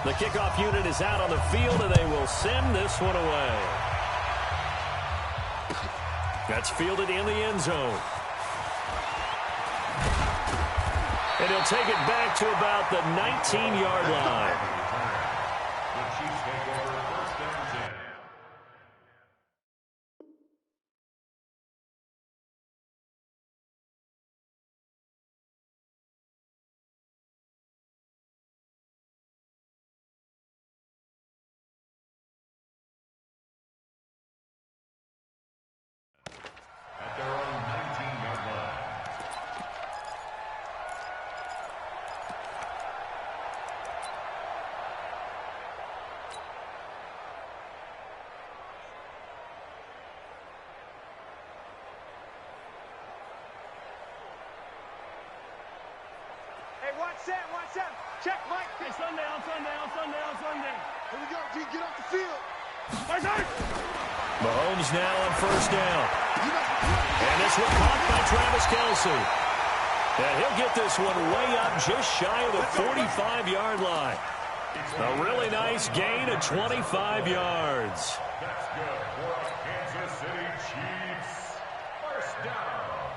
The kickoff unit is out on the field, and they will send this one away. That's fielded in the end zone. And he'll take it back to about the 19-yard line. The Chiefs take over first and 10. At their own 19-yard line. Hey, watch that. Check, Mike. Hey, Sunday. Here we go, G. Get off the field. Mahomes now on first down. And this one caught by Travis Kelce. And he'll get this one way up just shy of the 45-yard line. A really nice gain of 25 yards. That's good for our Kansas City Chiefs. First down.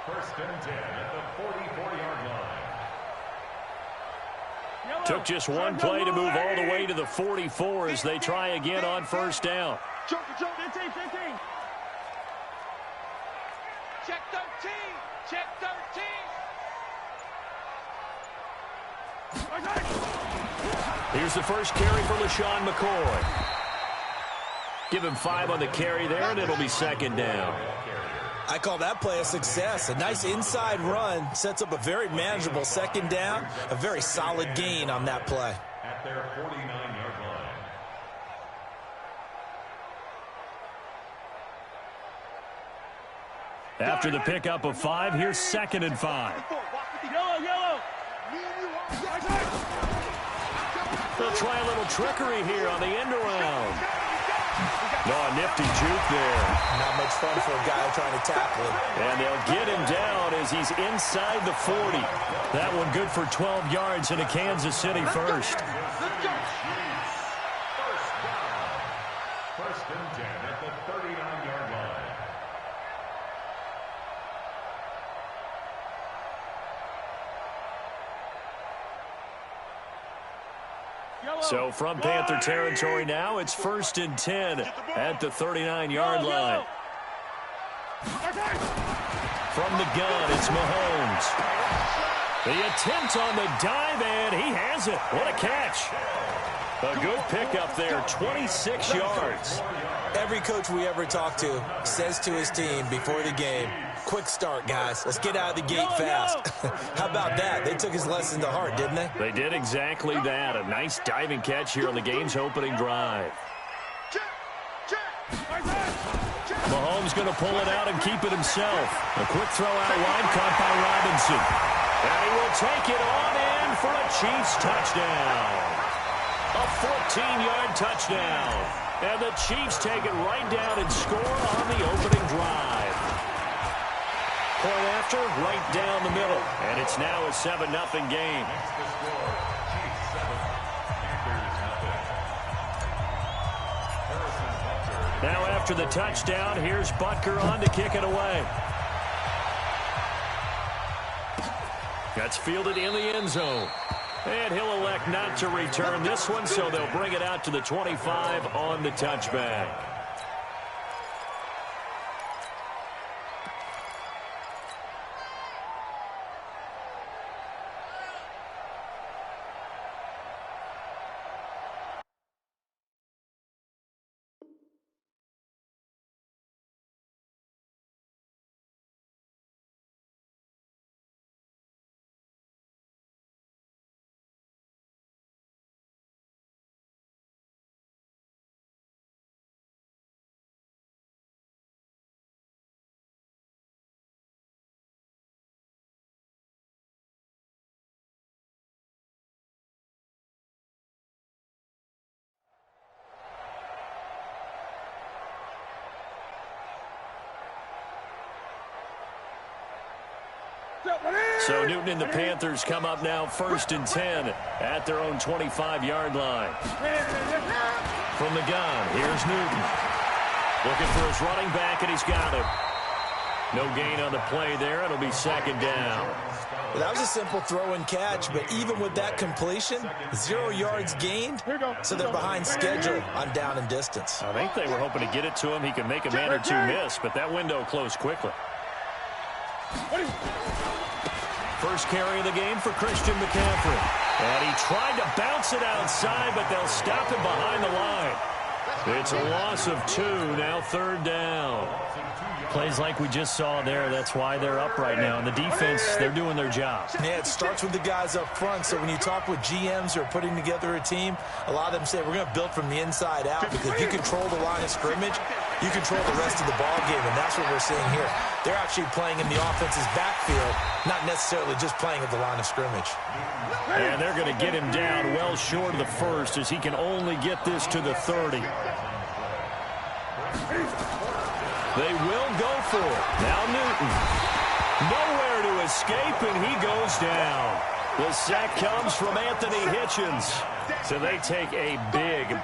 First and 10 at the 44-yard line. Took just one play to move all the way to the 44 as they try again on first down. Joker. 15. Check 13. Check 13. Here's the first carry for LaShawn McCoy. Give him 5 on the carry there, and it'll be second down. I call that play a success. A nice inside run sets up a very manageable second down. A very solid gain on that play. At their 49-yard line. After the pickup of 5, here's second and 5. Yellow. They'll try a little trickery here on the end around. No, a nifty juke there. Not much fun for a guy trying to tackle him. And they'll get him down as he's inside the 40. That one good for 12 yards in a Kansas City first. Let's go. First down. First and 10 at the 39-yard line. So from Panther territory now, it's first and 10 at the 39-yard line. From the gun, it's Mahomes. The attempt on the dive, and he has it. What a catch. A good pickup there, 26 yards. Every coach we ever talk to says to his team before the game, quick start, guys. Let's get out of the gate fast. How about that? They took his lesson to heart, didn't they? They did exactly that. A nice diving catch here on the game's opening drive. Mahomes going to pull it out and keep it himself. A quick throw out wide caught by Robinson. And he will take it on in for a Chiefs touchdown. A 14-yard touchdown. And the Chiefs take it right down and score on the opening drive. Point after, right down the middle. And it's now a 7-0 game. Next to score, Chiefs 7, Panthers nothing. Now after the touchdown, here's Butker on to kick it away. That's fielded in the end zone. And he'll elect not to return this one, so they'll bring it out to the 25 on the touchback. So Newton and the Panthers come up now 1st and 10 at their own 25-yard line. From the gun, here's Newton. Looking for his running back, and he's got him. No gain on the play there. It'll be 2nd down. Well, that was a simple throw and catch, but even with that completion, 0 yards gained, so they're behind schedule on down and distance. I think they were hoping to get it to him. He could make a man or two miss, but that window closed quickly. First carry of the game for Christian McCaffrey. And he tried to bounce it outside, but they'll stop him behind the line. It's a loss of 2, now 3rd down. Plays like we just saw there, that's why they're up right now. And the defense, they're doing their job. Yeah, it starts with the guys up front. So when you talk with GMs who are putting together a team, a lot of them say we're going to build from the inside out, because if you control the line of scrimmage, you control the rest of the ball game, and that's what we're seeing here. They're actually playing in the offense's backfield, not necessarily just playing at the line of scrimmage. And they're going to get him down well short of the 1st, as he can only get this to the 30. They will go for it. Now Newton. Nowhere to escape, and he goes down. The sack comes from Anthony Hitchens. So they take a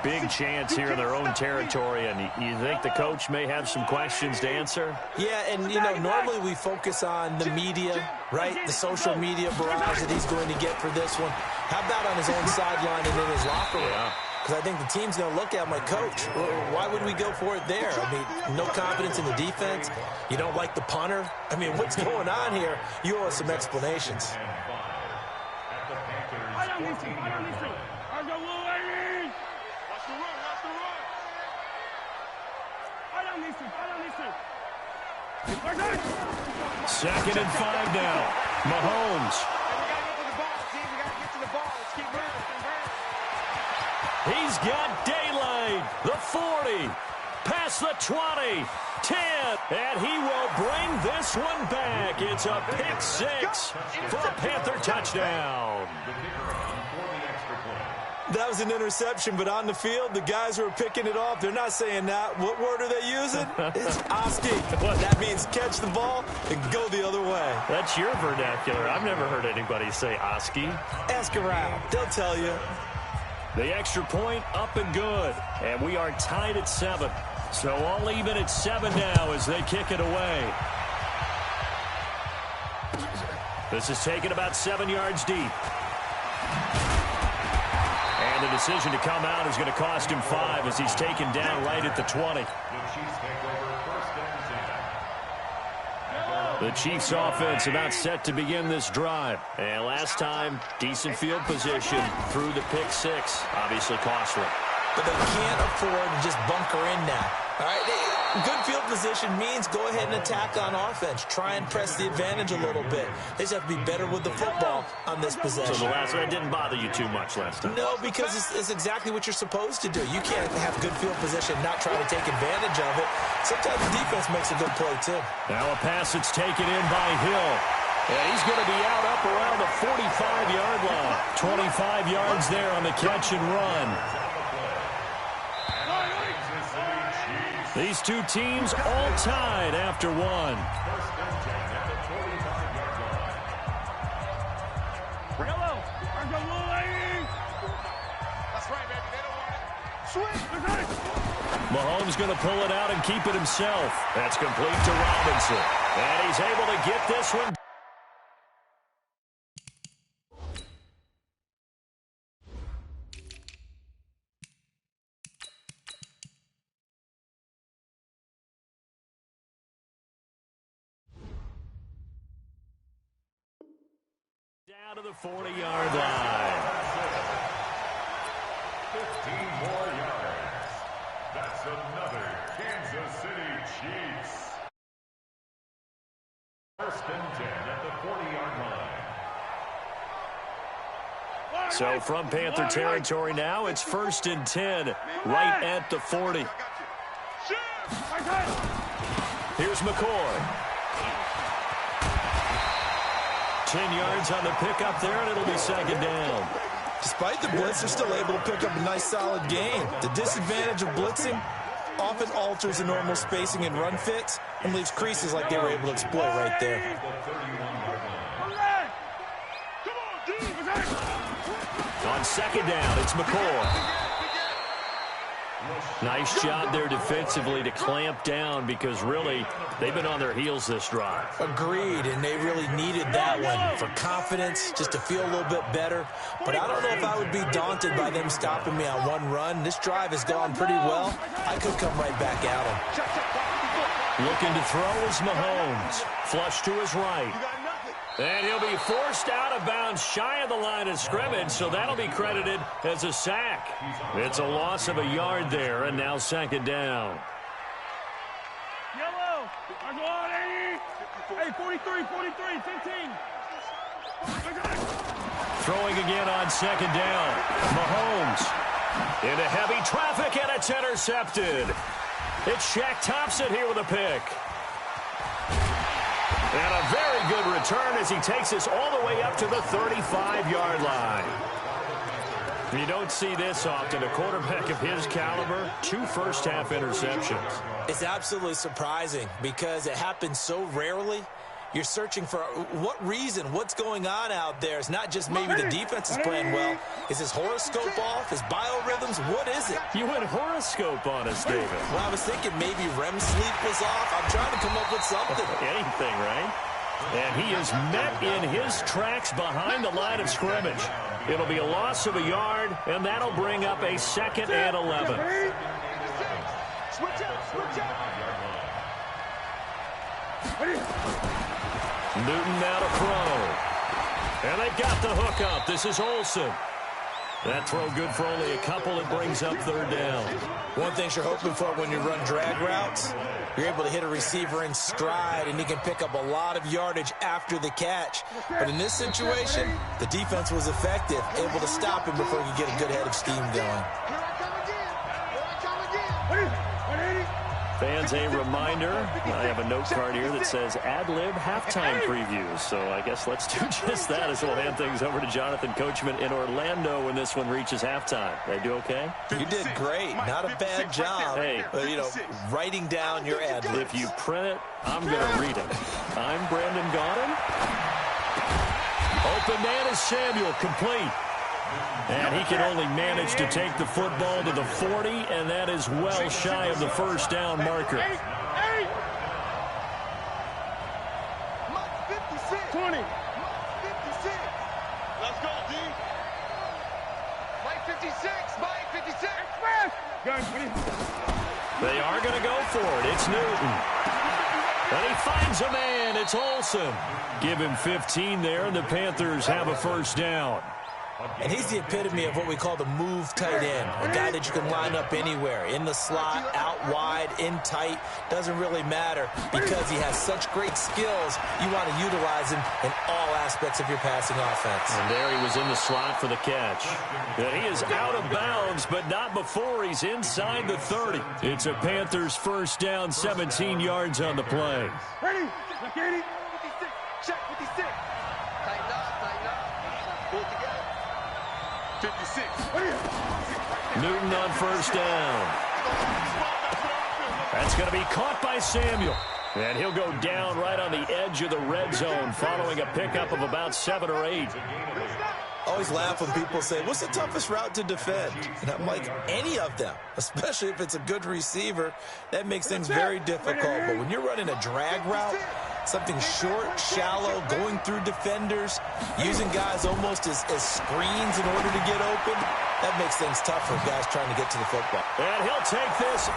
big chance here in their own territory, and you think the coach may have some questions to answer? Yeah, and, you know, normally we focus on the media, right? The social media barrage that he's going to get for this one. How about on his own sideline and in his locker room? Yeah. Because I think the team's going to look at him like, Coach, why would we go for it there? I mean, no confidence in the defense. You don't like the punter. I mean, what's going on here? You owe us some explanations. Second and 5 now. Mahomes. He's got daylight. The 40. Past the 20. 10. And he will bring this one back. It's a pick 6 for a Panther touchdown. That was an interception, but on the field, the guys who are picking it off, they're not saying that. What word are they using? It's Oski. That means catch the ball and go the other way. That's your vernacular. I've never heard anybody say Oski. Ask around. They'll tell you. The extra point up and good. And we are tied at 7. So all even at 7 now as they kick it away. This is taken about 7 yards deep. And the decision to come out is going to cost him 5 as he's taken down right at the 20. The Chiefs offense about set to begin this drive. And last time, decent field position through the pick 6. Obviously costly. But they can't afford to just bunker in now. All right, good field position means go ahead and attack on offense. Try and press the advantage a little bit. They just have to be better with the football on this possession. So the last one didn't bother you too much last time? No, because it's exactly what you're supposed to do. You can't have good field position and not try to take advantage of it. Sometimes the defense makes a good play, too. Now a pass that's taken in by Hill. And he's going to be out up around the 45-yard line. 25 yards there on the catch and run. These two teams all tied after 1. Mahomes going to pull it out and keep it himself. That's complete to Robinson. And he's able to get this one. Down to the 40-yard line. 15 more yards. That's another Kansas City Chiefs. 1st and 10 at the 40-yard line. So from Panther territory now, it's 1st and 10 right at the 40. Here's McCoy. 10 yards on the pickup there, and it'll be 2nd down. Despite the blitz, they're still able to pick up a nice, solid gain. The disadvantage of blitzing often alters the normal spacing and run fits and leaves creases like they were able to exploit right there. On second down, it's McCoy. Nice job there defensively to clamp down because really they've been on their heels this drive. Agreed, and they really needed that one for confidence, just to feel a little bit better. But I don't know if I would be daunted by them stopping me on one run. This drive has gone pretty well. I could come right back at them. Looking to throw is Mahomes. Flush to his right. And he'll be forced out of bounds shy of the line of scrimmage, so that'll be credited as a sack. It's a loss of a yard there, and now second down. Yellow. I'm on, 80. Hey, 43, 15. Throwing again on second down. Mahomes into heavy traffic, and it's intercepted. It's Shaq Thompson here with a pick. And a very good return as he takes us all the way up to the 35-yard line. You don't see this often. A quarterback of his caliber, 2 first-half interceptions. It's absolutely surprising because it happens so rarely. You're searching for what reason, what's going on out there. It's not just maybe the defense is playing well. Is his horoscope off? His biorhythms? What is it? You went horoscope on us, David. Well, I was thinking maybe REM sleep was off. I'm trying to come up with something. Anything, right? And he is met in his tracks behind the line of scrimmage. It'll be a loss of a yard, and that'll bring up a 2nd and 11. Switch out. Newton now to throw. And they've got the hook up. This is Olsen. That throw good for only a couple. It brings up 3rd down. One thing you're hoping for when you run drag routes, you're able to hit a receiver in stride, and he can pick up a lot of yardage after the catch. But in this situation, the defense was effective, able to stop him before he could get a good head of steam going. Fans, a reminder, I have a note card here that says ad-lib halftime previews. So I guess let's do just that as we'll hand things over to Jonathan Coachman in Orlando when this one reaches halftime. They do okay? You did great. Not a bad job. Hey, writing down your ad-libs. If you print it, I'm going to read it. I'm Brandon Gaudin. Open man is Samuel, complete. And he can only manage to take the football to the 40, and that is well shy of the first down marker. 20. Let's go, D. Mike 56. They are going to go for it. It's Newton. And he finds a man. It's Olsen. Give him 15 there, and the Panthers have a first down. And he's the epitome of what we call the move tight end, a guy that you can line up anywhere, in the slot, out wide, in tight, doesn't really matter because he has such great skills. You want to utilize him in all aspects of your passing offense. And there he was in the slot for the catch. And he is out of bounds, but not before he's inside the 30. It's a Panthers first down, 17 yards on the play. Ready? 56. Check 56. Tighten up. Pull together. 56. Newton on first down. That's going to be caught by Samuel. And he'll go down right on the edge of the red zone following a pickup of about 7 or 8. Always laugh when people say, what's the toughest route to defend? And I'm like, any of them, especially if it's a good receiver. That makes things very difficult. But when you're running a drag route, something short, shallow, going through defenders, using guys almost as screens in order to get open, that makes things tough for guys trying to get to the football. And he'll take this.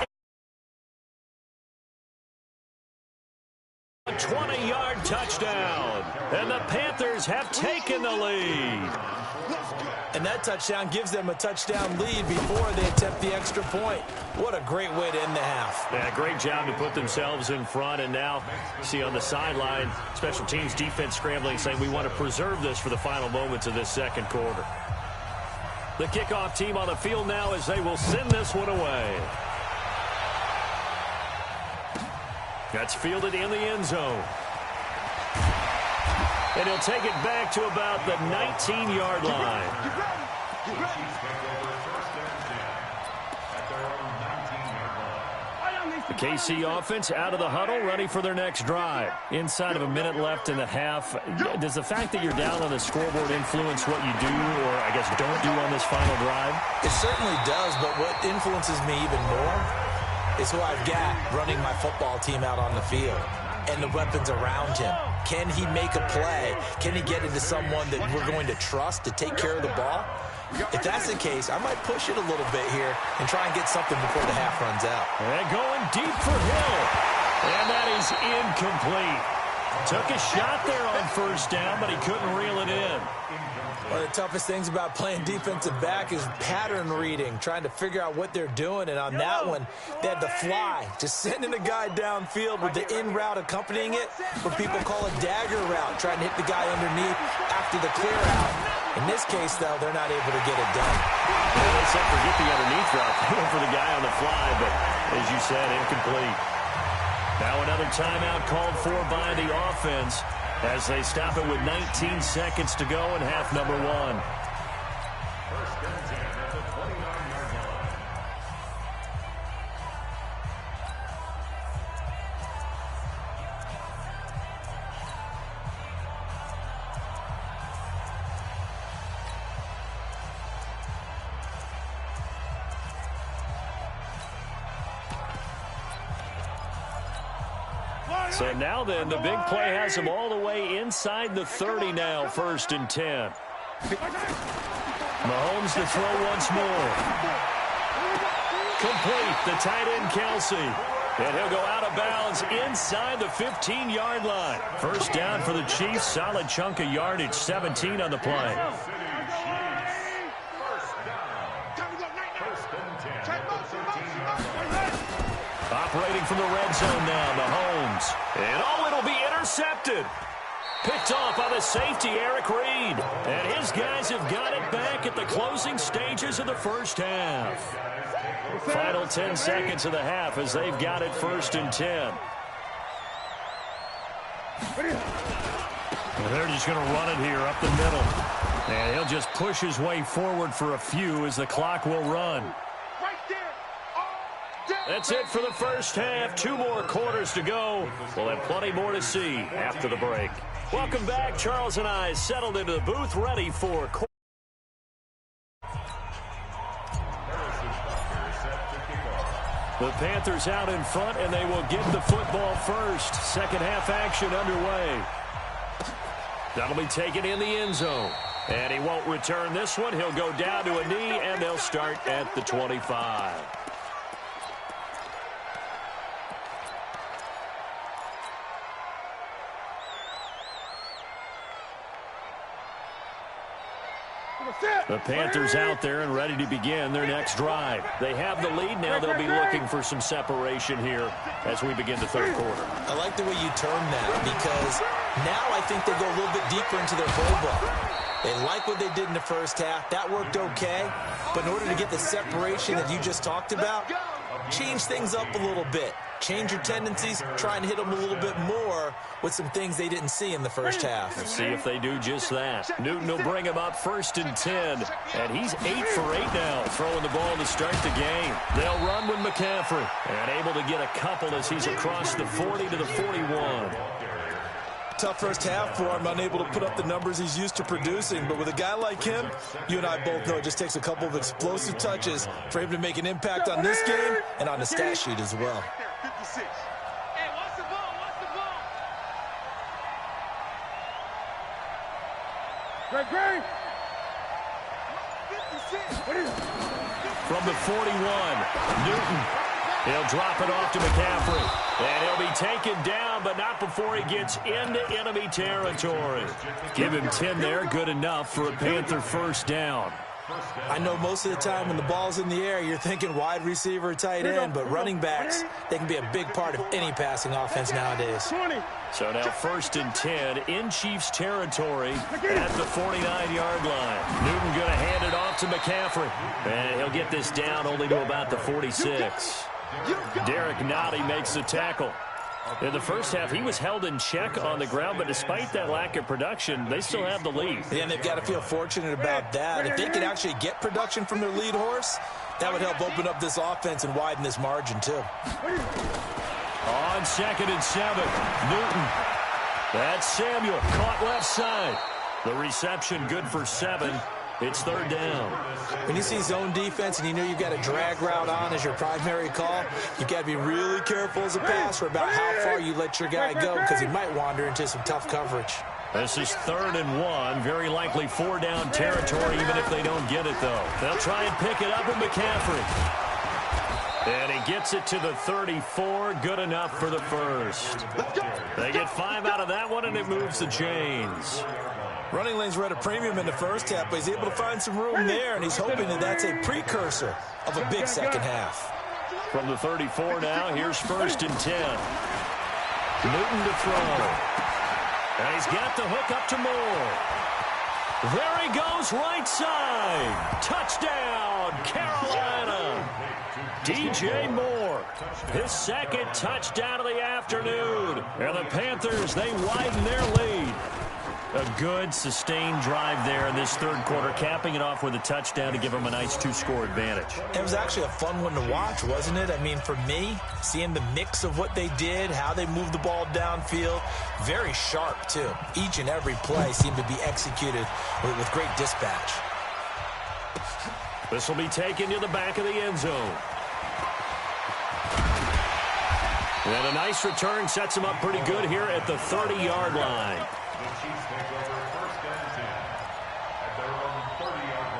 A 20-yard touchdown. And the Panthers have taken the lead. And that touchdown gives them a touchdown lead before they attempt the extra point. What a great way to end the half. Yeah, great job to put themselves in front. And now, see on the sideline, special teams defense scrambling, saying we want to preserve this for the final moments of this second quarter. The kickoff team on the field now as they will send this one away. That's fielded in the end zone. And he'll take it back to about the 19-yard line. The KC offense out of the huddle, ready for their next drive. Inside of a minute left in the half, does the fact that you're down on the scoreboard influence what you do, or I guess don't do on this final drive? It certainly does, but what influences me even more is who I've got running my football team out on the field and the weapons around him. Can he make a play? Can he get into someone that we're going to trust to take care of the ball? If that's the case, I might push it a little bit here and try and get something before the half runs out. And going deep for Hill. And that is incomplete. Took a shot there on first down, but he couldn't reel it in. One of the toughest things about playing defensive back is pattern reading, trying to figure out what they're doing. And on that one, they had the fly, just sending a guy downfield with the in route accompanying it, what people call a dagger route, trying to hit the guy underneath after the clear out. In this case, though, they're not able to get it done. Well, they said forget the underneath route, going for the guy on the fly, but as you said, incomplete. Now another timeout called for by the offense as they stop it with 19 seconds to go in half number one. First and 10 at the 29-yard line. So now then, the big play has him all the way inside the 30 now, 1st and 10. Mahomes to throw once more. Complete, the tight end Kelsey. And he'll go out of bounds inside the 15-yard line. First down for the Chiefs, solid chunk of yardage, 17 on the play. Operating from the red zone now, Mahomes. And it'll be intercepted. Picked off by the safety, Eric Reed. And his guys have got it back at the closing stages of the first half. Final 10 seconds of the half as they've got it 1st and 10. And they're just going to run it here up the middle. And he'll just push his way forward for a few as the clock will run. That's it for the first half. 2 more quarters to go. We'll have plenty more to see after the break. Welcome back. Charles and I settled into the booth ready for the Panthers out in front, and they will get the football first. Second half action underway. That'll be taken in the end zone. And he won't return this one. He'll go down to a knee, and they'll start at the 25. The Panthers out there and ready to begin their next drive. They have the lead now. They'll be looking for some separation here as we begin the third quarter. I like the way you term that because now I think they go a little bit deeper into their playbook. They like what they did in the first half. That worked okay. But in order to get the separation that you just talked about, change things up a little bit. Change your tendencies, try and hit them a little bit more with some things they didn't see in the first half. Let's see if they do just that. Newton will bring him up 1st and 10. And he's 8 for 8 now, throwing the ball to start the game. They'll run with McCaffrey. And able to get a couple as he's across the 40 to the 41. Tough first half for him, unable to put up the numbers he's used to producing. But with a guy like him, you and I both know it just takes a couple of explosive touches for him to make an impact on this game and on the stat sheet as well. 56. Hey, watch the ball, watch the ball. Greg. 56. From the 41, Newton. He'll drop it off to McCaffrey. And he'll be taken down, but not before he gets into enemy territory. Give him 10 there, good enough for a Panther first down. I know most of the time when the ball's in the air, you're thinking wide receiver, tight end, but running backs, they can be a big part of any passing offense nowadays. So now 1st and 10 in Chiefs territory at the 49-yard line. Newton going to hand it off to McCaffrey. And he'll get this down only to about the 46. Derek Nottie makes the tackle. In the first half, he was held in check on the ground, but despite that lack of production, they still have the lead. Yeah, and they've got to feel fortunate about that. If they could actually get production from their lead horse, that would help open up this offense and widen this margin, too. On 2nd and 7, Newton. That's Samuel, caught left side. The reception good for 7. It's 3rd down. When you see zone defense and you know you've got a drag route on as your primary call, you've got to be really careful as a passer about how far you let your guy go because he might wander into some tough coverage. This is 3rd and 1. Very likely 4-down territory even if they don't get it, though. They'll try and pick it up with McCaffrey. And he gets it to the 34. Good enough for the first. They get 5 out of that one, and it moves the chains. Running lanes were at a premium in the first half, but he's able to find some room there, and he's hoping that that's a precursor of a big second half. From the 34 now, here's 1st and 10. Newton to throw. And he's got the hook up to Moore. There he goes, right side. Touchdown, Carolina. DJ Moore, his 2nd touchdown of the afternoon. And the Panthers, they widen their lead. A good, sustained drive there in this 3rd quarter, capping it off with a touchdown to give them a nice 2-score advantage. It was actually a fun one to watch, wasn't it? I mean, for me, seeing the mix of what they did, how they moved the ball downfield, very sharp, too. Each and every play seemed to be executed with great dispatch. This will be taken to the back of the end zone. And a nice return sets them up pretty good here at the 30-yard line. The Chiefs take over 1st and 10 at their own 30-yard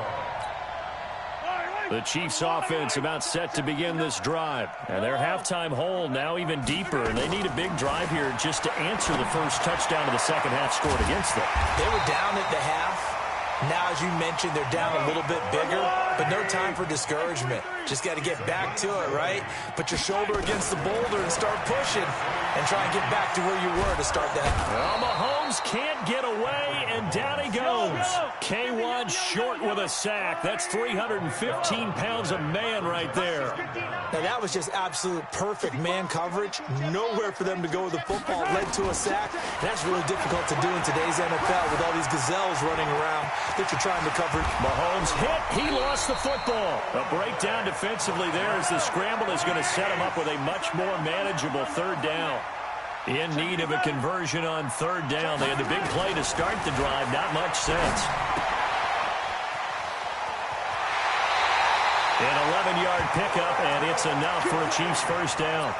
line. The Chiefs offense about set to begin this drive. And their halftime hole now even deeper. And they need a big drive here just to answer the first touchdown of the second half scored against them. They were down at the half. Now, as you mentioned, they're down a little bit bigger, but no time for discouragement. Just got to get back to it, right? Put your shoulder against the boulder and start pushing and try and get back to where you were to start that. Well, Mahomes can't get away, and down he goes. K1 short with a sack. That's 315 pounds of man right there. Now, that was just absolute perfect man coverage. Nowhere for them to go with the football. Led to a sack. And that's really difficult to do in today's NFL with all these gazelles running around that you're trying to cover. Mahomes hit. He lost the football. A breakdown defensively there as the scramble is going to set him up with a much more manageable 3rd down. In need of a conversion on 3rd down. They had the big play to start the drive. Not much sense. An 11-yard pickup, and it's enough for a Chiefs 1st down.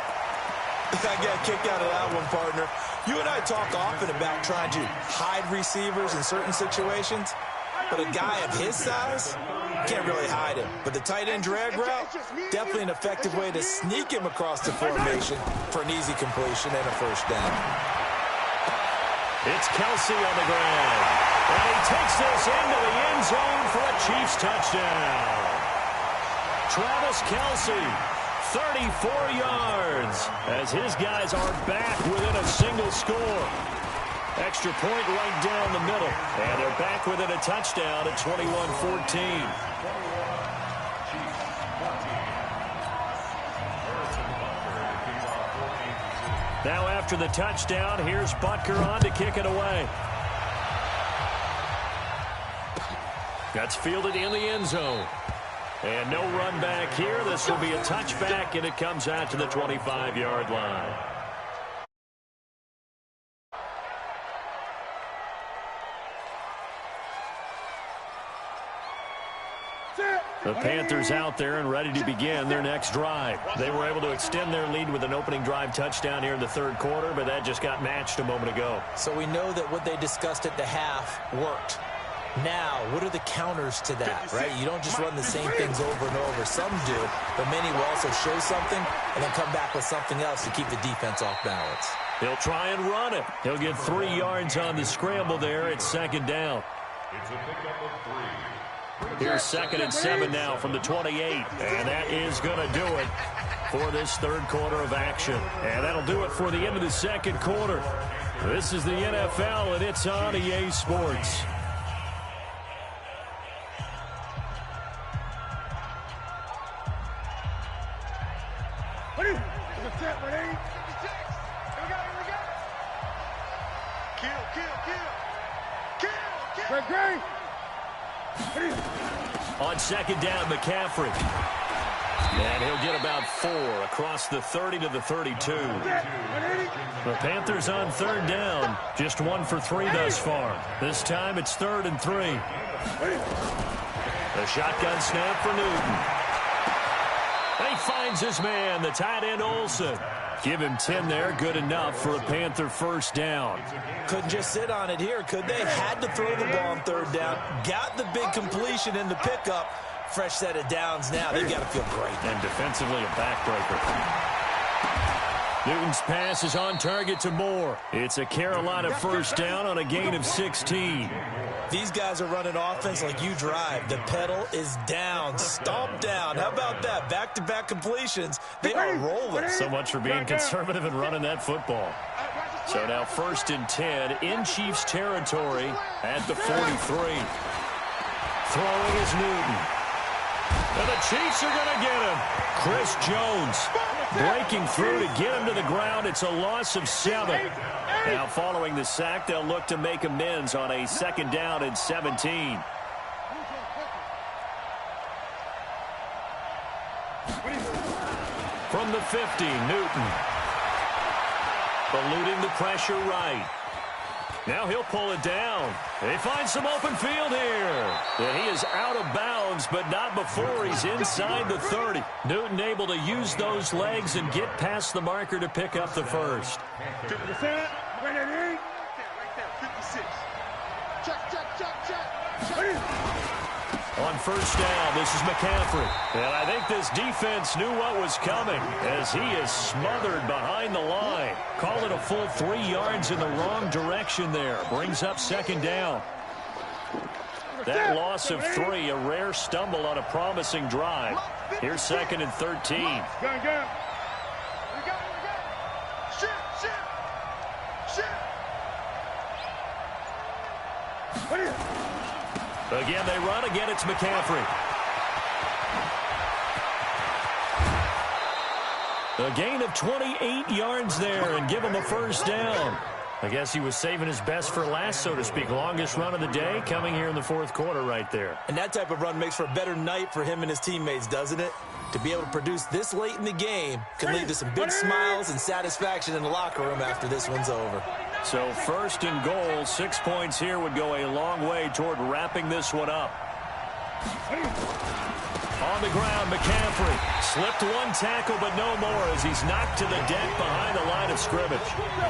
I got a kick out of that one, partner. You and I talk often about trying to hide receivers in certain situations, but a guy of his size can't really hide him. But the tight end drag route, definitely an effective way to sneak him across the formation for an easy completion and a 1st down. It's Kelsey on the ground, and he takes this into the end zone for a Chiefs touchdown. Travis Kelsey, 34 yards, as his guys are back within a single score. Extra point right down the middle, and they're back within a touchdown at 21-14. Now after the touchdown, here's Butker on to kick it away. That's fielded in the end zone. And no run back here. This will be a touchback, and it comes out to the 25-yard line. The Panthers out there and ready to begin their next drive. They were able to extend their lead with an opening drive touchdown here in the 3rd quarter, but that just got matched a moment ago. So we know that what they discussed at the half worked. Now, what are the counters to that, right? You don't just run the same things over and over. Some do, but many will also show something and then come back with something else to keep the defense off balance. He'll try and run it. He'll get 3 yards on the scramble there at 2nd down. It's a pickup of 3. Here's 2nd and 7 now from the 28, and that is going to do it for this 3rd quarter of action. And that'll do it for the end of the 2nd quarter. This is the NFL, and it's on EA Sports. On second down, McCaffrey. And he'll get about 4 across the 30 to the 32. The Panthers on third down. Just 1 for 3 thus far. This time it's 3rd and 3. The shotgun snap for Newton. He finds his man, the tight end Olsen. Give him 10 there, good enough for a Panther first down. Couldn't just sit on it here, could they? Had to throw the ball on third down. Got the big completion in the pickup. Fresh set of downs now. They've got to feel great. And defensively, a backbreaker. Newton's pass is on target to Moore. It's a Carolina first down on a gain of 16. These guys are running offense like you drive. The pedal is down, stomped down. How about that? Back-to-back completions. They are rolling. So much for being conservative and running that football. So now 1st and 10 in Chiefs territory at the 43. Throwing is Newton. And the Chiefs are going to get him. Chris Jones breaking through to get him to the ground. It's a loss of 7. Now following the sack, they'll look to make amends on a 2nd down and 17. From the 50, Newton. Eluding the pressure right. Now he'll pull it down. They find some open field here. And he is out of bounds, but not before he's inside the 30. Newton able to use those legs and get past the marker to pick up the first. 50%. Right there. 56. Check. On first down, this is McCaffrey. And I think this defense knew what was coming as he is smothered behind the line. Call it a full 3 yards in the wrong direction there. Brings up 2nd down. That loss of 3, a rare stumble on a promising drive. Here's 2nd and 13. Gun. Shit. Again, they run. Again, it's McCaffrey. A gain of 28 yards there and give him a first down. I guess he was saving his best for last, so to speak. Longest run of the day coming here in the 4th quarter right there. And that type of run makes for a better night for him and his teammates, doesn't it? To be able to produce this late in the game can lead to some big smiles and satisfaction in the locker room after this one's over. So 1st and goal, 6 points here would go a long way toward wrapping this one up. On the ground, McCaffrey slipped 1 tackle, but no more as he's knocked to the deck behind the line of scrimmage.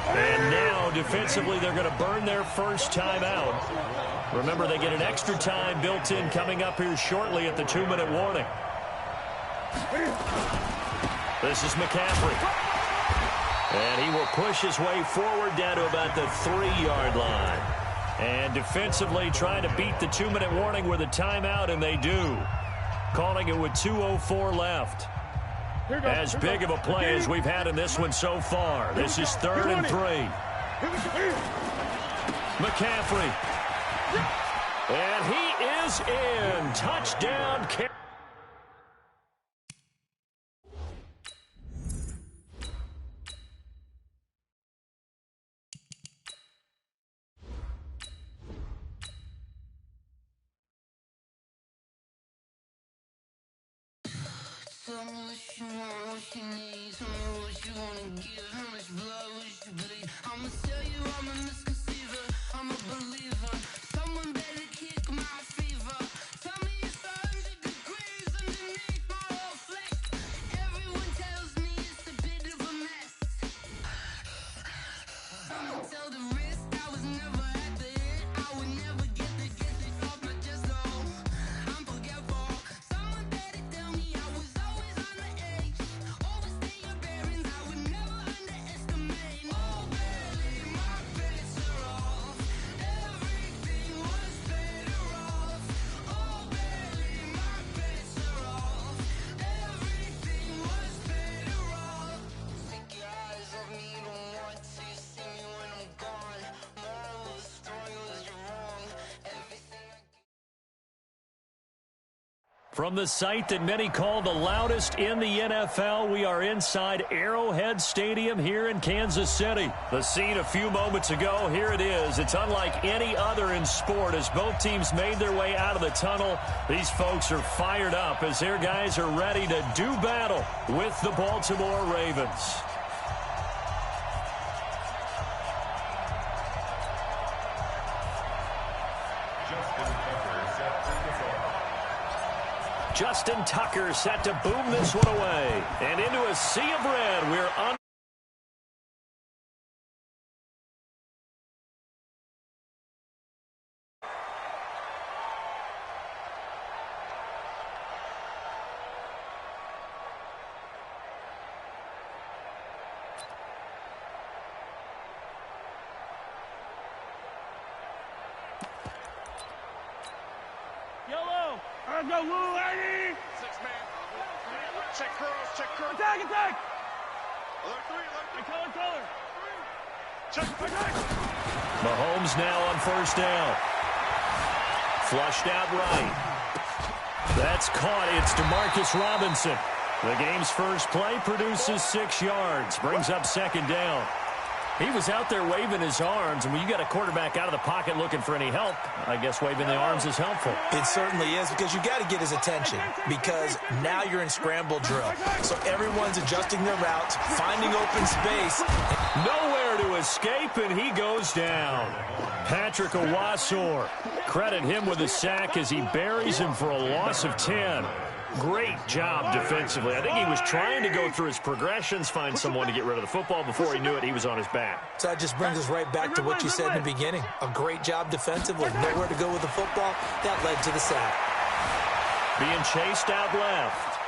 And now, defensively, they're going to burn their first time out. Remember, they get an extra time built in coming up here shortly at the 2-minute warning. This is McCaffrey. And he will push his way forward down to about the 3-yard line. And defensively trying to beat the 2-minute warning with a timeout, and they do. Calling it with 2:04 left. As big of a play as we've had in this one so far. This is 3rd and 3. McCaffrey. And he is in. Touchdown. Tell me what you want, what you need. Tell me what you wanna give. How much blood would you bleed? I'ma tell you I'm a misconceiver. I'm a believer. Someone better kick my fever. Tell me it's 100 degrees underneath my whole flesh. Everyone tells me it's a bit of a mess. I'ma tell the risk I was never at the end. I would never get it off my chest, no. I'm forgetful. Someone better tell me I was always on the edge. Overstay your bearings, I would never underestimate. Oh, baby, my bets are off. Every From the site that many call the loudest in the NFL, we are inside Arrowhead Stadium here in Kansas City. The scene a few moments ago, here it is. It's unlike any other in sport as both teams made their way out of the tunnel. These folks are fired up as their guys are ready to do battle with the Baltimore Ravens. Justin Tucker set to boom this one away. And into a sea of red. We're on. Yellow. Let's go, Lou, Eddie. 6-man. Check curls, check curls. Attack, attack. Alert 3, alert 3. Color. Check, attack. Mahomes now on first down. Flushed out right. That's caught. It's DeMarcus Robinson. The game's first play produces 6 yards. Brings up second down. He was out there waving his arms, and when you got a quarterback out of the pocket looking for any help, I guess waving the arms is helpful. It certainly is, because you got to get his attention, because now you're in scramble drill. So everyone's adjusting their routes, finding open space. Nowhere to escape, and he goes down. Patrick Owasor. Credit him with a sack as he buries him for a loss of 10. Great job defensively. I think he was trying to go through his progressions, find someone to get rid of the football. Before he knew it, he was on his back. So that just brings us right back to what you said in the beginning. A great job defensively. Nowhere to go with the football. That led to the sack. Being chased out left.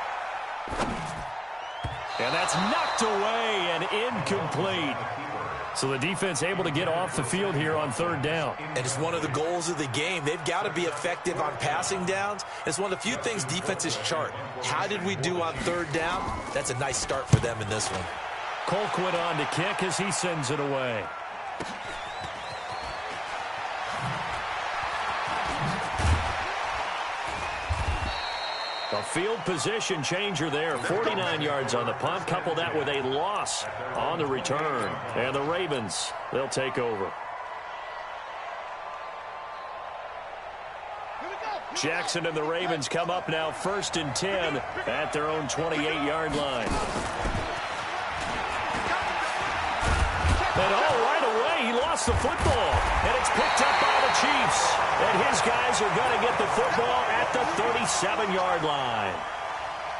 And that's knocked away and incomplete. So the defense able to get off the field here on third down. And it's one of the goals of the game. They've got to be effective on passing downs. It's one of the few things defenses chart. How did we do on third down? That's a nice start for them in this one. Colquitt on to kick as he sends it away. A field position changer there. 49 yards on the punt. Couple that with a loss on the return. And the Ravens, they'll take over. Jackson and the Ravens come up now 1st and 10 at their own 28-yard line. And right away, he lost the football. And it's picked up by the Chiefs. And his guys are going to get the football at the 37-yard line.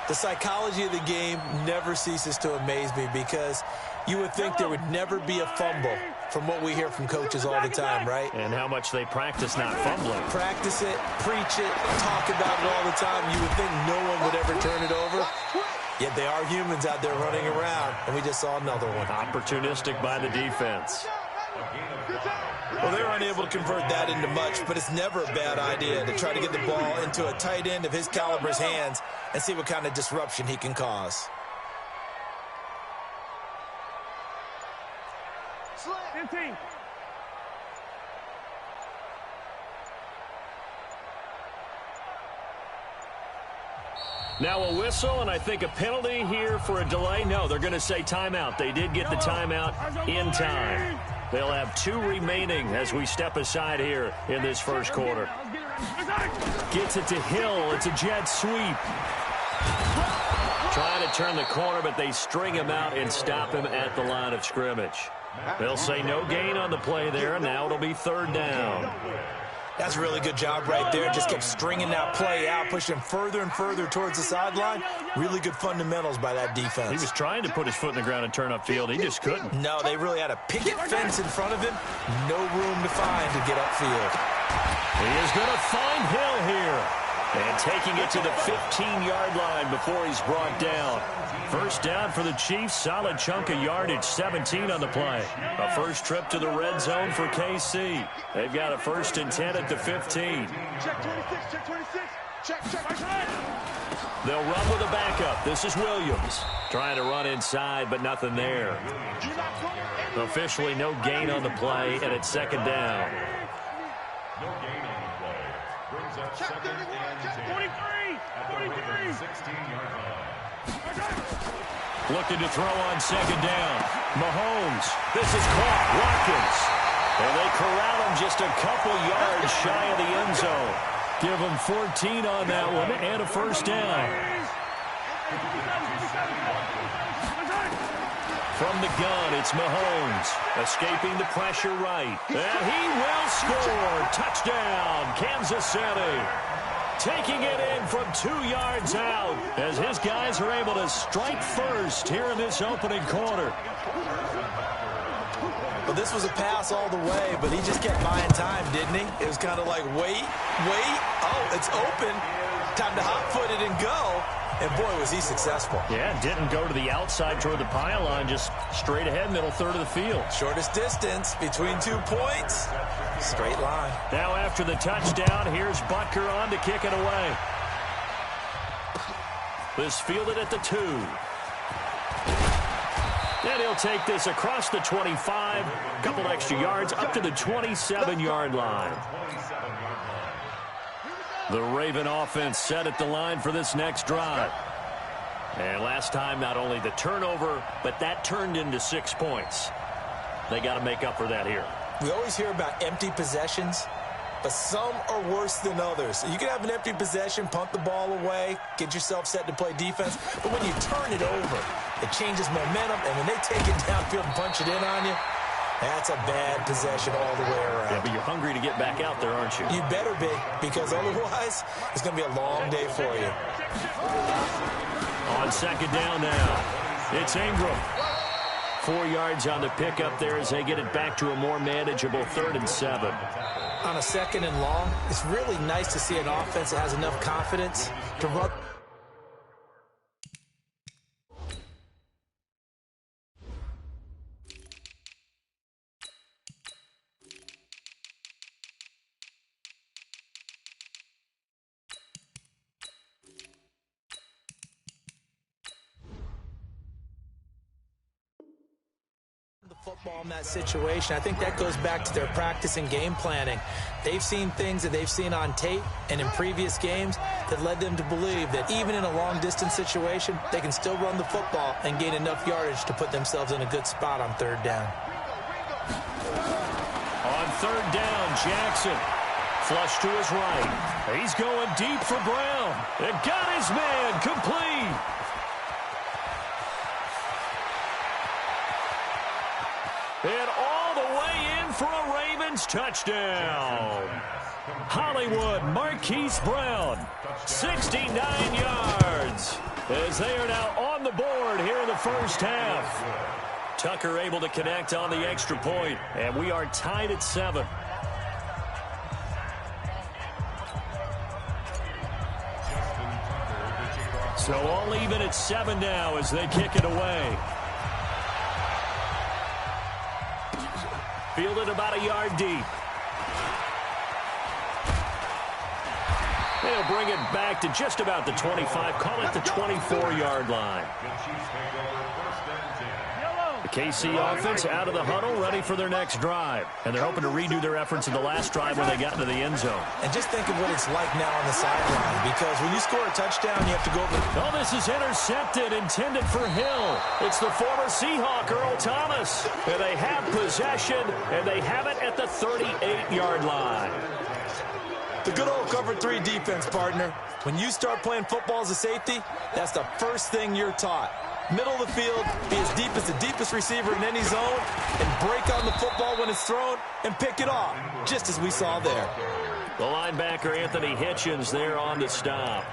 The psychology of the game never ceases to amaze me, because you would think there would never be a fumble from what we hear from coaches all the time, right? And how much they practice not fumbling. Practice it, preach it, talk about it all the time. You would think no one would ever turn it over. Yet they are humans out there running around, and we just saw another one. Opportunistic by the defense. Well, they were unable to convert that into much, but it's never a bad idea to try to get the ball into a tight end of his caliber's hands and see what kind of disruption he can cause. 15. Now a whistle, and I think a penalty here for a delay. No, they're going to say timeout. They did get the timeout in time. They'll have 2 remaining as we step aside here in this first quarter. Gets it to Hill. It's a jet sweep. Trying to turn the corner, but they string him out and stop him at the line of scrimmage. They'll say no gain on the play there. Now it'll be 3rd down. That's a really good job right there. Just kept stringing that play out, pushing further and further towards the sideline. Really good fundamentals by that defense. He was trying to put his foot in the ground and turn upfield. He just couldn't. No, they really had a picket fence in front of him. No room to find to get upfield. He is going to find Hill here. And taking it to the 15-yard line before he's brought down. First down for the Chiefs. Solid chunk of yardage. 17 on the play. A first trip to the red zone for KC. They've got a 1st and 10 at the 15. Check 26, check 26. Check. They'll run with a backup. This is Williams. Trying to run inside, but nothing there. Officially no gain on the play, and it's 2nd down. No gain on the play. Brings up 2nd and 10. 23. 16-yard line. Looking to throw on second down. Mahomes. This is caught. Watkins. And they corral him just a couple yards shy of the end zone. Give him 14 on that one and a first down. From the gun, it's Mahomes. Escaping the pressure right. And he will score. Touchdown, Kansas City. Taking it in from 2 yards out as his guys are able to strike first here in this opening quarter. Well, this was a pass all the way, but he just kept buying time, didn't he? It was kind of like, wait. Oh, it's open. Time to hot-foot it and go. And, boy, was he successful. Yeah, didn't go to the outside toward the pylon, just straight ahead, middle third of the field. Shortest distance between 2 points. Straight line. Now after the touchdown, here's Butker on to kick it away. This fielded at the 2. And he'll take this across the 25, a couple extra yards, up to the 27-yard line. The Raven offense set at the line for this next drive. And last time, not only the turnover, but that turned into 6 points. They got to make up for that here. We always hear about empty possessions, but some are worse than others. You can have an empty possession, punt the ball away, get yourself set to play defense, but when you turn it over, it changes momentum, and when they take it downfield and punch it in on you, that's a bad possession all the way around. Yeah, but you're hungry to get back out there, aren't you? You better be, because otherwise, it's going to be a long day for you. On second down now, it's Ingram. 4 yards on the pickup there as they get it back to a more manageable 3rd and 7. On a 2nd and long, it's really nice to see an offense that has enough confidence to run. Football in that situation. I think that goes back to their practice and game planning. They've seen things that they've seen on tape and in previous games that led them to believe that even in a long-distance situation, they can still run the football and gain enough yardage to put themselves in a good spot on 3rd down. On 3rd down, Jackson. Flush to his right. He's going deep for Brown. And got his man complete. And all the way in for a Ravens touchdown. Hollywood Marquise Brown, 69 yards, as they are now on the board here in the first half. Tucker able to connect on the extra point, and we are tied at 7. So all even at 7 now as they kick it away. Fielded about a yard deep. They'll bring it back to just about the 25. Call it the 24-yard line. The KC offense out of the huddle, ready for their next drive. And they're hoping to redo their efforts in the last drive when they got into the end zone. And just think of what it's like now on the sideline, because when you score a touchdown, you have to go over. Oh, this is intercepted, intended for Hill. It's the former Seahawk, Earl Thomas. And they have possession, and they have it at the 38-yard line. The good old cover 3 defense, partner. When you start playing football as a safety, that's the first thing you're taught. Middle of the field, be as deep as the deepest receiver in any zone, and break on the football when it's thrown and pick it off, just as we saw there. The linebacker, Anthony Hitchens, there on the stop.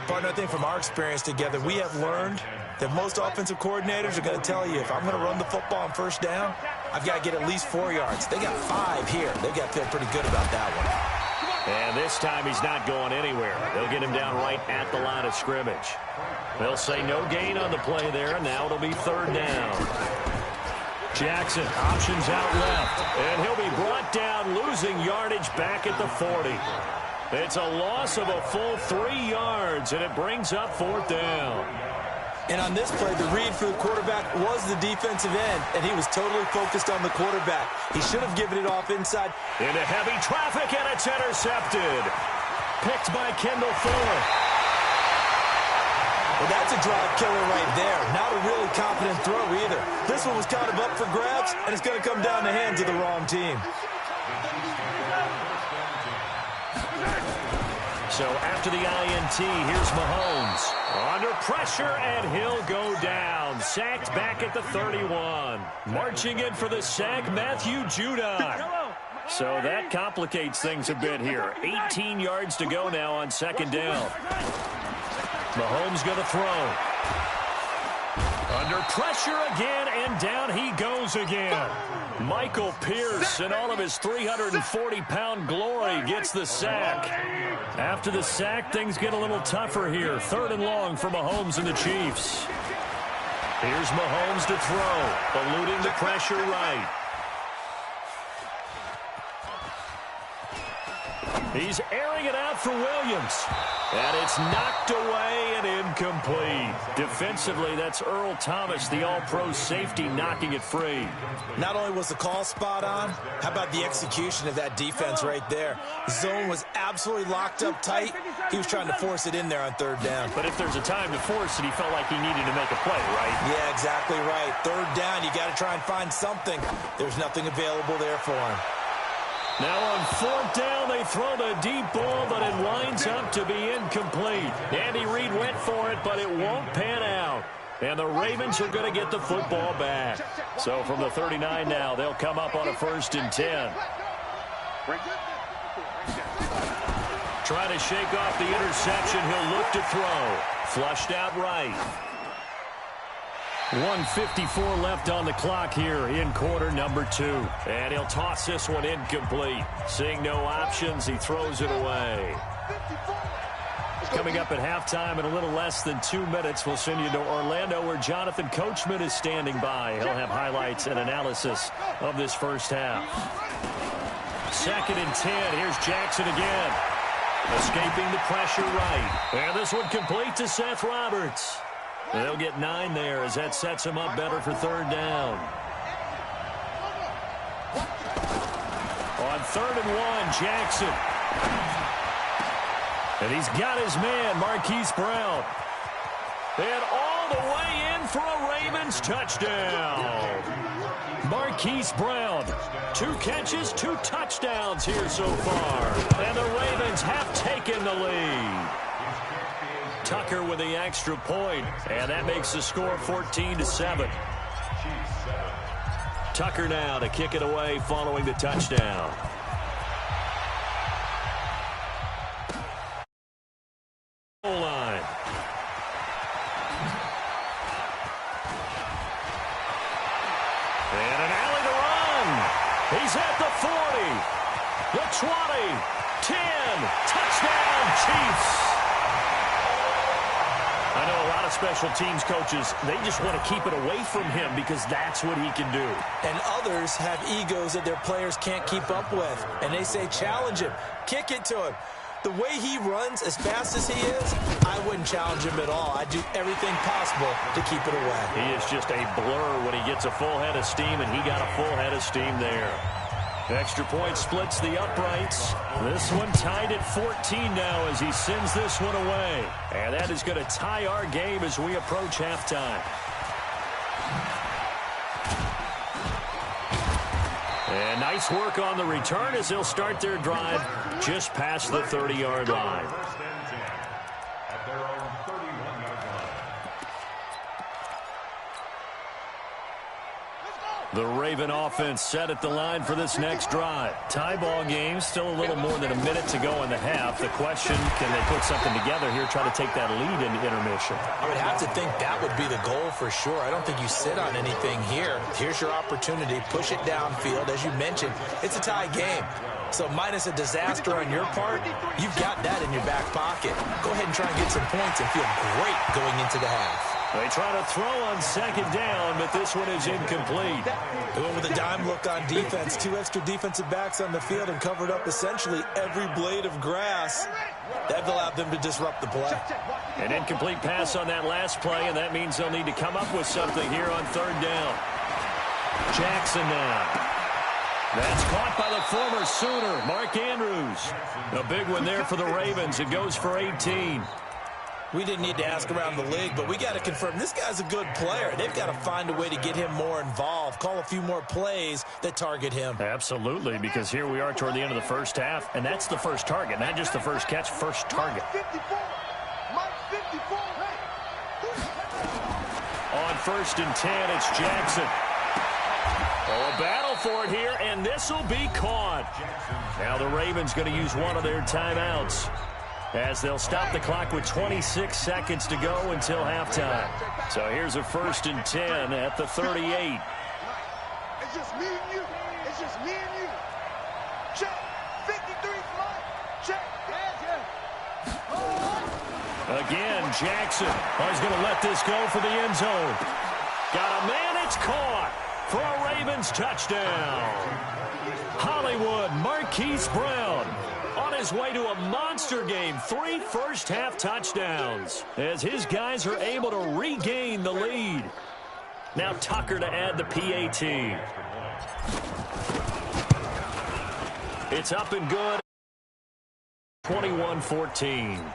Partner, I think from our experience together, we have learned that most offensive coordinators are going to tell you, if I'm going to run the football on first down, I've got to get at least 4 yards. They got 5 here. They've got to feel pretty good about that one. And this time he's not going anywhere. They'll get him down right at the line of scrimmage. They'll say no gain on the play there. Now it'll be 3rd down. Jackson options out left. And he'll be brought down, losing yardage back at the 40. It's a loss of a full 3 yards, and it brings up 4th down. And on this play, the read for the quarterback was the defensive end, and he was totally focused on the quarterback. He should have given it off inside. Into heavy traffic, and it's intercepted. Picked by Kendall Fuller. Well, that's a drive killer right there. Not a really confident throw either. This one was kind of up for grabs, and it's going to come down the hands of the wrong team. So after the INT, here's Mahomes. Under pressure, and he'll go down. Sacked back at the 31. Marching in for the sack, Matthew Judon. So that complicates things a bit here. 18 yards to go now on second down. Mahomes going to throw. Under pressure again, and down he goes again. Michael Pierce, in all of his 340-pound glory, gets the sack. After the sack, things get a little tougher here. 3rd and long for Mahomes and the Chiefs. Here's Mahomes to throw, eluding the pressure right. He's airing it out for Williams. And it's knocked away and incomplete. Defensively, that's Earl Thomas, the all-pro safety, knocking it free. Not only was the call spot on, how about the execution of that defense right there? The zone was absolutely locked up tight. He was trying to force it in there on 3rd down. But if there's a time to force it, he felt like he needed to make a play, right? Yeah, exactly right. 3rd down, you got to try and find something. There's nothing available there for him. Now on 4th down, they throw the deep ball, but it winds up to be incomplete. Andy Reid went for it, but it won't pan out. And the Ravens are going to get the football back. So from the 39 now, they'll come up on a 1st and 10. Trying to shake off the interception. He'll look to throw. Flushed out right. 1:54 left on the clock here in quarter number 2. And he'll toss this one incomplete. Seeing no options, he throws it away. Coming up at halftime in a little less than 2 minutes, we'll send you to Orlando where Jonathan Coachman is standing by. He'll have highlights and analysis of this first half. 2nd and 10. Here's Jackson again. Escaping the pressure right. And this one complete to Seth Roberts. They'll get 9 there as that sets him up better for 3rd down. On 3rd and 1, Jackson. And he's got his man, Marquise Brown. And all the way in for a Ravens touchdown. Marquise Brown, 2 catches, 2 touchdowns here so far. And the Ravens have taken the lead. Tucker with the extra point, and that makes the score 14-7. Tucker now to kick it away following the touchdown. Goal line. And an alley to run. He's at the 40, the 20, 10, touchdown Chiefs. I know a lot of special teams coaches, they just want to keep it away from him because that's what he can do. And others have egos that their players can't keep up with. And they say, challenge him, kick it to him. The way he runs, as fast as he is, I wouldn't challenge him at all. I'd do everything possible to keep it away. He is just a blur when he gets a full head of steam, and he got a full head of steam there. Extra point splits the uprights. This one tied at 14 now as he sends this one away. And that is going to tie our game as we approach halftime. And nice work on the return as they'll start their drive just past the 30-yard line. At their own 31-yard line. The Raven offense set at the line for this next drive. Tie ball game, still a little more than a minute to go in the half. The question, can they put something together here, try to take that lead into intermission? I would have to think that would be the goal for sure. I don't think you sit on anything here. Here's your opportunity. Push it downfield. As you mentioned, it's a tie game. So minus a disaster on your part, you've got that in your back pocket. Go ahead and try and get some points and feel great going into the half. They try to throw on 2nd down, but this one is incomplete. They went with a dime look on defense. 2 extra defensive backs on the field and covered up essentially every blade of grass. That allowed them to disrupt the play. An incomplete pass on that last play, and that means they'll need to come up with something here on 3rd down. Jackson now. That's caught by the former Sooner, Mark Andrews. A big one there for the Ravens. It goes for 18. We didn't need to ask around the league, but we got to confirm this guy's a good player. They've got to find a way to get him more involved, call a few more plays that target him. Absolutely, because here we are toward the end of the first half, and that's the first target, not just the first catch, first target. On 1st and 10, it's Jackson. Oh, a battle for it here, and this will be caught. Now the Ravens going to use one of their timeouts as they'll stop the clock with 26 seconds to go until halftime. So here's a 1st and 10 at the 38. It's just me and you. It's just me and you. Check. 53 flight. Check. Again, Jackson. He's going to let this go for the end zone. Got a man, it's caught for a Ravens touchdown. Hollywood Marquise Brown on his way to a monster game. 3 first-half touchdowns as his guys are able to regain the lead. Now Tucker to add the PAT. It's up and good. 21-14.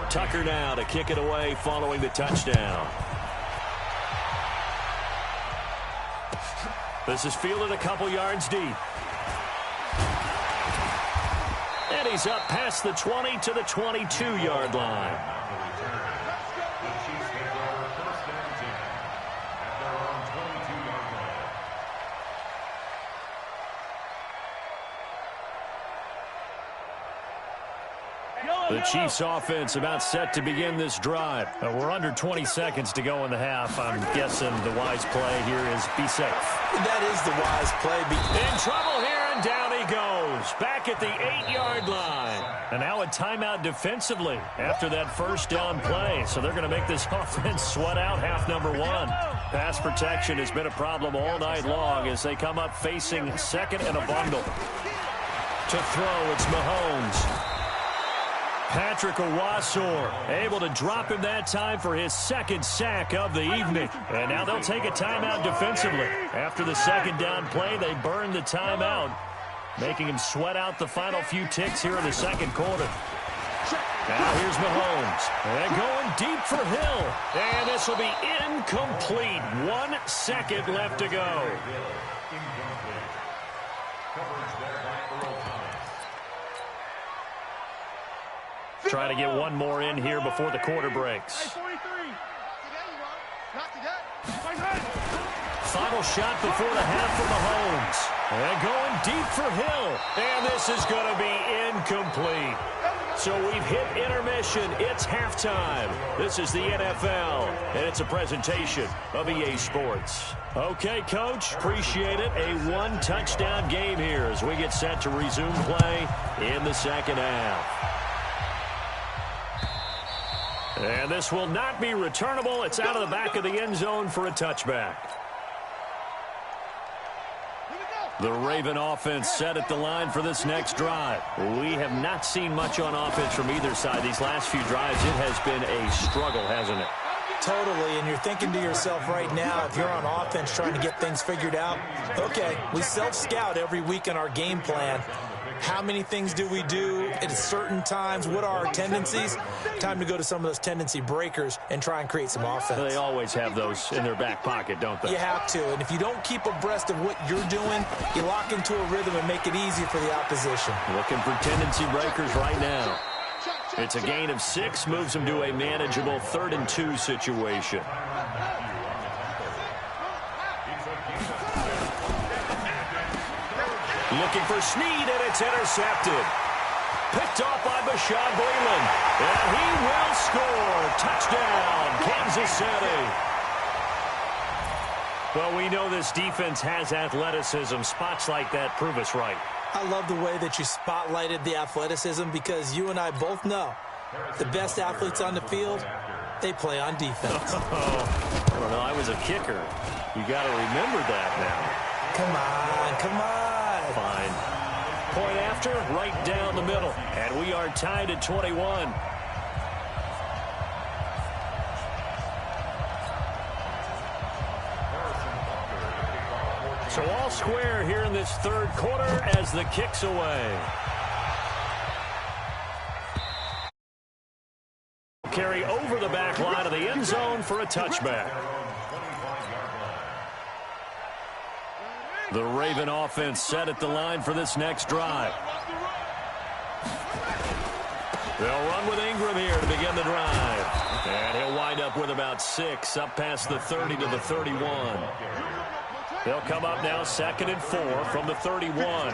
Tucker now to kick it away following the touchdown. This is fielded a couple yards deep. And he's up past the 20 to the 22-yard line. The Chiefs offense about set to begin this drive. We're under 20 seconds to go in the half. I'm guessing the wise play here is be safe. That is the wise play. In trouble here, and down he goes. Back at the 8-yard line. And now a timeout defensively after that first down play. So they're going to make this offense sweat out half number 1. Pass protection has been a problem all night long as they come up facing second and a bundle. To throw, it's Mahomes. Patrick Owasor able to drop him that time for his second sack of the evening. And now they'll take a timeout defensively. After the second down play, they burn the timeout, making him sweat out the final few ticks here in the second quarter. Now here's Mahomes. And going deep for Hill. And this will be incomplete. 1 second left to go. Trying to get one more in here before the quarter breaks. Final shot before the half for Mahomes. And going deep for Hill. And this is going to be incomplete. So we've hit intermission. It's halftime. This is the NFL, and it's a presentation of EA Sports. Okay, Coach, appreciate it. A 1-touchdown game here as we get set to resume play in the second half. And this will not be returnable. It's out of the back of the end zone for a touchback. The Raven offense set at the line for this next drive. We have not seen much on offense from either side. These last few drives, it has been a struggle, hasn't it? Totally, and you're thinking to yourself right now, if you're on offense trying to get things figured out, okay, we self-scout every week in our game plan. How many things do we do at certain times? What are our tendencies? Time to go to some of those tendency breakers and try and create some offense. They always have those in their back pocket, don't they? You have to, and if you don't keep abreast of what you're doing, you lock into a rhythm and make it easy for the opposition. Looking for tendency breakers right now. It's a gain of 6, moves them to a manageable 3rd and 2 situation. Looking for Snead, and it's intercepted. Picked off by Bashaud Breeland. And he will score. Touchdown, Kansas City. Well, we know this defense has athleticism. Spots like that prove us right. I love the way that you spotlighted the athleticism because you and I both know the best athletes on the field, they play on defense. I don't know. I was a kicker. You got to remember that now. Come on, come on. Fine. Point after, right down the middle. And we are tied at 21. So all square here in this third quarter as the kick's away. carry over the back line of the end zone for a touchback. The Raven offense set at the line for this next drive. They'll run with Ingram here to begin the drive. And he'll wind up with about 6, up past the 30 to the 31. They'll come up now 2nd and 4 from the 31.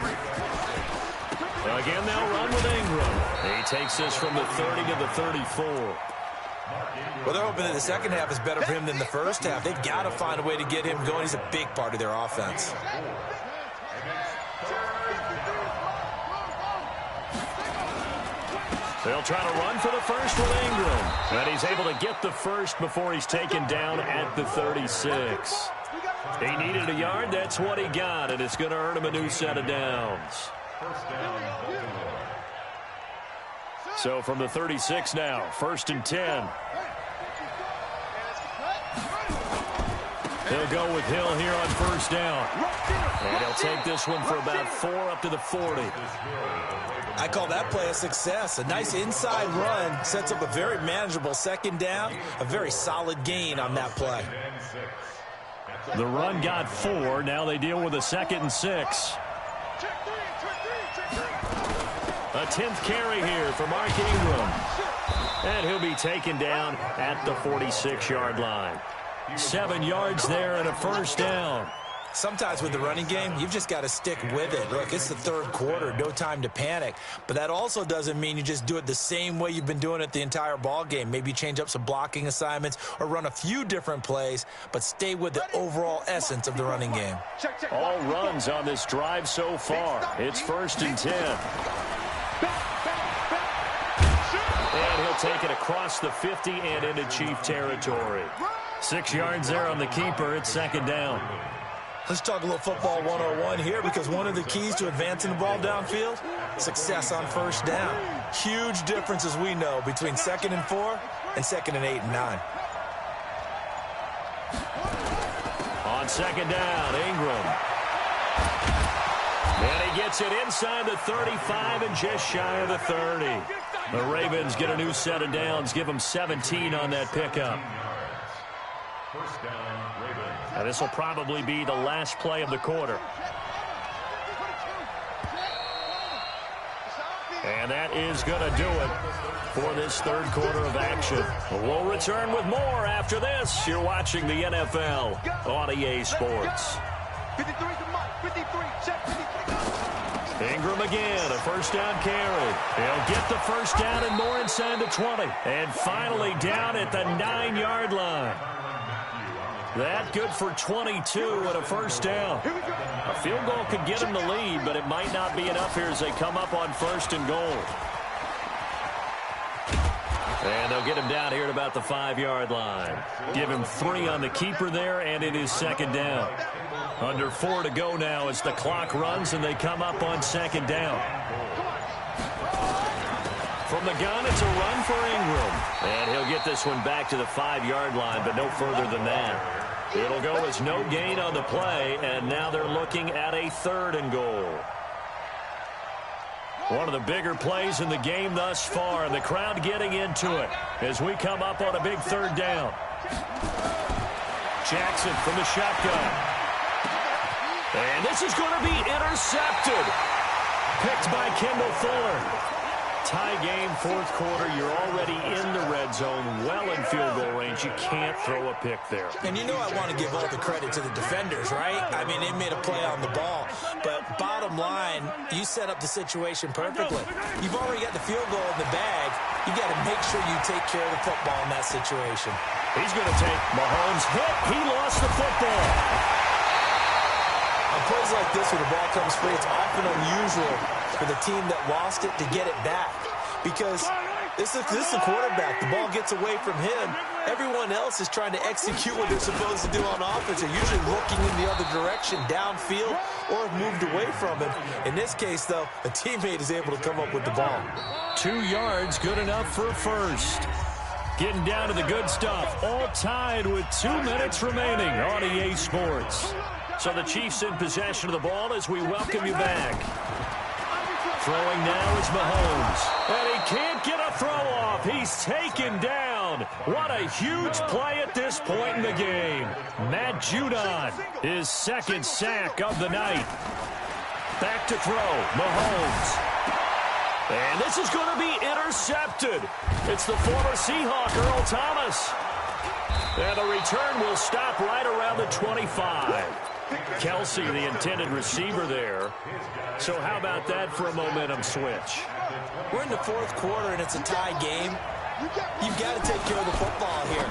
Again, they'll run with Ingram. He takes this from the 30 to the 34. Well, they're hoping that the second half is better for him than the first half. They've got to find a way to get him going. He's a big part of their offense. They'll try to run for the first with Ingram. And he's able to get the first before he's taken down at the 36. He needed a yard. That's what he got, and it's going to earn him a new set of downs. So from the 36 now, 1st and 10. They'll go with Hill here on 1st down. And he'll take this one for about 4 up to the 40. I call that play a success. A nice inside run sets up a very manageable 2nd down. A very solid gain on that play. The run got 4. Now they deal with a 2nd and 6. A 10th carry here for Mark Ingram. And he'll be taken down at the 46-yard line. 7 yards there and a 1st down. Sometimes with the running game, you've just got to stick with it. Look, it's the 3rd quarter, no time to panic. But that also doesn't mean you just do it the same way you've been doing it the entire ball game. Maybe change up some blocking assignments or run a few different plays, but stay with the overall essence of the running game. All runs on this drive so far. It's 1st and 10. And he'll take it across the 50 and into Chief territory. 6 yards there on the keeper. It's 2nd down. Let's talk a little football 101 here, because one of the keys to advancing the ball downfield, success on 1st down. Huge difference, as we know, between 2nd and 4 and 2nd and 8 and 9. On 2nd down, Ingram. And he gets it inside the 35 and just shy of the 30. The Ravens get a new set of downs, give them 17 on that pickup. And this will probably be the last play of the quarter. And that is going to do it for this 3rd quarter of action. We'll return with more after this. You're watching the NFL on EA Sports. 53 to Mike, 53, check 53. Ingram again, a 1st down carry. He'll get the 1st down and more inside the 20. And finally down at the 9-yard line. That good for 22 and a 1st down. A field goal could get him the lead, but it might not be enough here as they come up on 1st and goal. And they'll get him down here at about the 5-yard line. Give him 3 on the keeper there, and it is 2nd down. Under 4 to go now as the clock runs, and they come up on 2nd down. From the gun, it's a run for Ingram. And he'll get this one back to the 5-yard line, but no further than that. It'll go as no gain on the play, and now they're looking at a 3rd and goal. One of the bigger plays in the game thus far, and the crowd getting into it as we come up on a big 3rd down. Jackson from the shotgun. And this is going to be intercepted. Picked by Kendall Fuller. Tie game, 4th quarter. You're already in the red zone, well in field goal range. You can't throw a pick there. And you know I want to give all the credit to the defenders, right? I mean, they made a play on the ball. But bottom line, you set up the situation perfectly. You've already got the field goal in the bag. You got to make sure you take care of the football in that situation. He's going to take Mahomes' hit. He lost the football. On plays like this where the ball comes free, it's often unusual for the team that lost it to get it back, because this is the quarterback. The ball gets away from him. Everyone else is trying to execute what they're supposed to do on offense. They're usually looking in the other direction, downfield, or have moved away from him. In this case, though, a teammate is able to come up with the ball. 2 yards, good enough for a 1st. Getting down to the good stuff. All tied with 2 minutes remaining on EA Sports. So the Chiefs in possession of the ball as we welcome you back. Throwing now is Mahomes. And he can't get a throw off. He's taken down. What a huge play at this point in the game. Matt Judon, his second sack of the night. Back to throw. Mahomes. And this is going to be intercepted. It's the former Seahawk, Earl Thomas. And the return will stop right around the 25. Kelsey, the intended receiver there. So how about that for a momentum switch? We're in the fourth quarter, and it's a tie game. You've got to take care of the football here.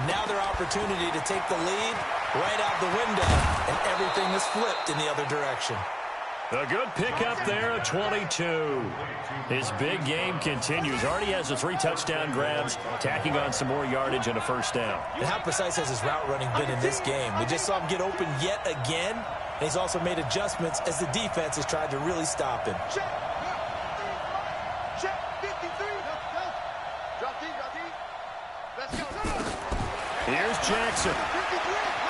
Now their opportunity to take the lead right out the window, and everything is flipped in the other direction. A good pickup there at 22. His big game continues. Already has the 3 touchdown grabs, tacking on some more yardage and a first down. And how precise has his route running been in this game? We just saw him get open yet again, and he's also made adjustments as the defense has tried to really stop him. Check. Check. 53. Drop deep. Let's go. Here's Jackson.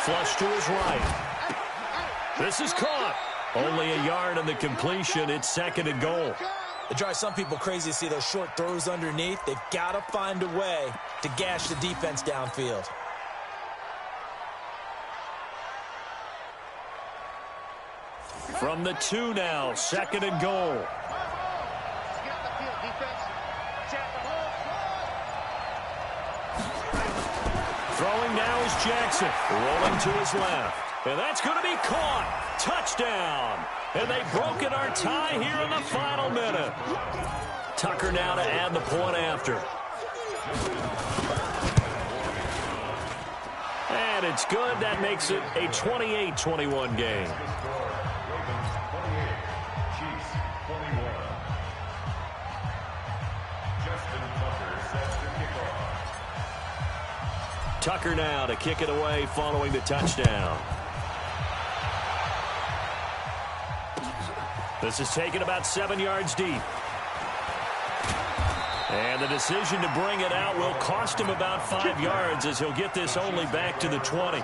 Flush to his right. This is caught. Only a yard on the completion. It's 2nd and goal. It drives some people crazy to see those short throws underneath. They've got to find a way to gash the defense downfield. From the 2 now, 2nd and goal. Throwing now is Jackson. Rolling to his left. And that's going to be caught. Touchdown. And they've broken our tie here in the final minute. Tucker now to add the point after. And it's good. That makes it a 28-21 game. Tucker now to kick it away following the touchdown. This is taken about 7 yards deep. And the decision to bring it out will cost him about 5 yards as he'll get this only back to the 20. The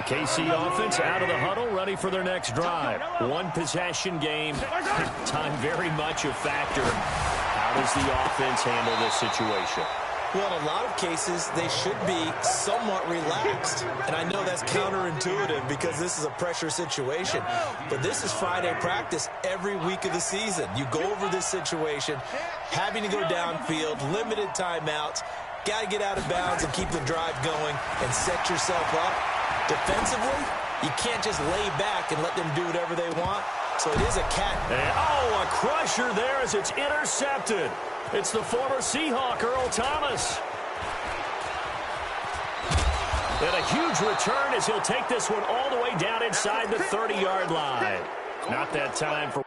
KC offense out of the huddle, ready for their next drive. 1 possession game. Time very much a factor. How does the offense handle this situation? Well, in a lot of cases, they should be somewhat relaxed. And I know that's counterintuitive because this is a pressure situation. But this is Friday practice every week of the season. You go over this situation, having to go downfield, limited timeouts, got to get out of bounds and keep the drive going and set yourself up. Defensively, you can't just lay back and let them do whatever they want. So it is a cat. Oh, a crusher there as it's intercepted. It's the former Seahawk, Earl Thomas. And a huge return as he'll take this one all the way down inside the 30-yard line. Not that time for...